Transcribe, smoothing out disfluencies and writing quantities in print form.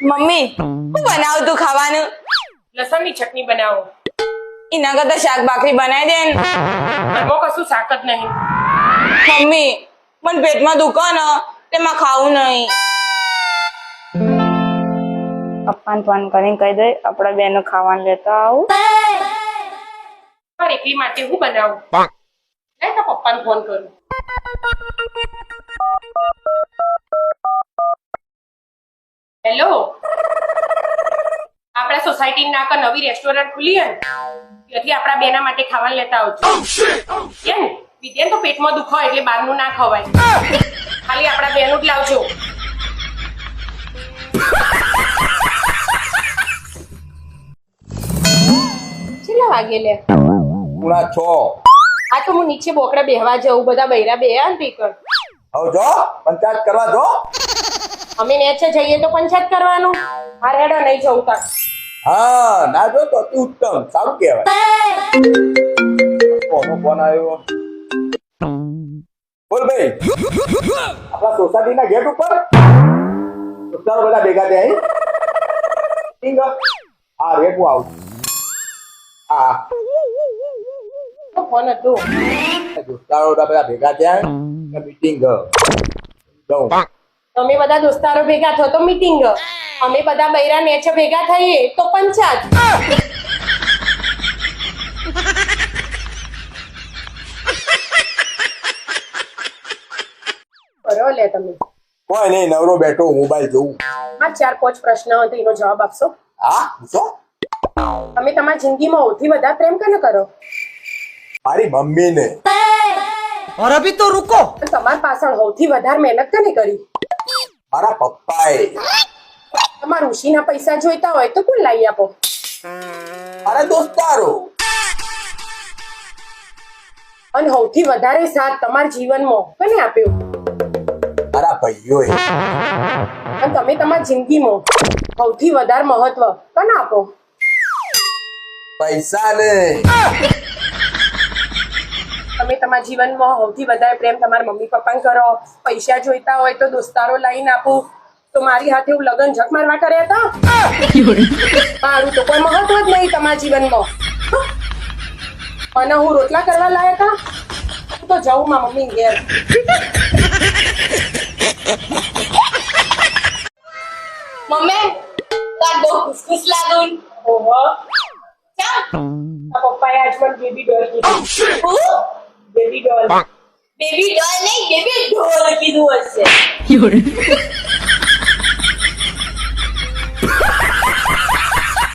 Mummy હું બનાવું તું ખાવાનું? લસણની ચટણી બનાવો. એના કરતા શાક ભાખરી બનાવી દે ને. એમાં કશું શાક જ નહીં. મમ્મી મને પેટમાં દુખે ને તેમાં ખાવું નહીં. પપ્પાને ફોન કરીને કહી દે આપડા બેનો ખાવાનું લેતા આવું. મારે એકલી માટે હું બનાવું? લે તો પપ્પાને ફોન કરું. હેલો, આપણા સોસાયટી ના કા નવી રેસ્ટોરન્ટ ખુલી હે ને, ત્યાંથી આપણા બેના માટે ખાવાનું લેતા આવજો. કેમ વિદ્યા તો પેટમાં દુખો એટલે બહારનું ના ખવાય, ખાલી આપણા બેનું જ લાવજો. કેટલા વાગે લે? 6:30. આ તો હું નીચે બોકડા બેહવા જવું, બધા બૈરા બેહ્યા ને પીકર. હવે જો પંચાયત કરવા જો. અમે નેચે જઈએ તો પંચાયત કરવાનું. હા રેડો, નહીં જવું તાર. હા ના જો તો અતિ ઉત્તમ, સારું કહેવાય. કોનો ફોન આવ્યો? બોલ ભાઈ, આપણા સોસાયટી ના ગેટ ઉપર દોસ્તારો બધા ભેગા થયા અહીં. હા રેટ હું આવું. હા ફોન હતો. દોસ્તારો બધા ભેગા થયા મીટિંગ જાઉં. તમે બધા દોસ્તારો ભેગા થો તો મીટિંગ, અમે બધા બૈરા નેચે ભેગા થઈએ તો પંચાયત. કરો લે તમે. કોઈ નહીં, નવરો બેઠો મોબાઈલ જોઉં. આ 4-5 પ્રશ્ન હતો, એનો જવાબ આપશો? હા પૂછો. તમે તમારી જિંદગીમાં સૌથી વધારે પ્રેમ કોને કરો? મારી મમ્મીને. और अभी तो रुको. તમારી પાછળ સૌથી વધારે મહેનત કોને કરી? મારા પપ્પાએ. તમારા ઋષિના પૈસા જોઈતા હોય તો કોણ લાવી આપો? મારા દોસ્તારો. અને સૌથી વધારે સાથ તમારા જીવનમાં કોને આપ્યો? મારા ભાઈઓએ. અને તમે તમારી જિંદગીમાં સૌથી વધારે મહત્વ કોને આપો? પૈસાને. તમે તમારા જીવનમાં સૌથી વધારે પ્રેમ તમારા મમ્મી પપ્પાને કરો. પૈસા જોઈતા હોય તો દોસ્તારો લાઈન આપું. તો મારી હાથે હું લગન ઝક મારવા કર્યા હતા? મારું તો કોઈ મહત્વ જ નહીં તમારા જીવનમાં. અને હું રોટલા કરવા લાયા હતા? હું તો જાઉં મારા મમ્મી ઘેર. મમ્મી તાર બહુ ખુશખુશ લાગું. ઓહો, ચા આ પપ્પાએ આજ મને બેબી ડોલ કીધું. બેબી ડોલ. બેબી ડોલ નહીં બેબી ઢોલ કીધું હશે.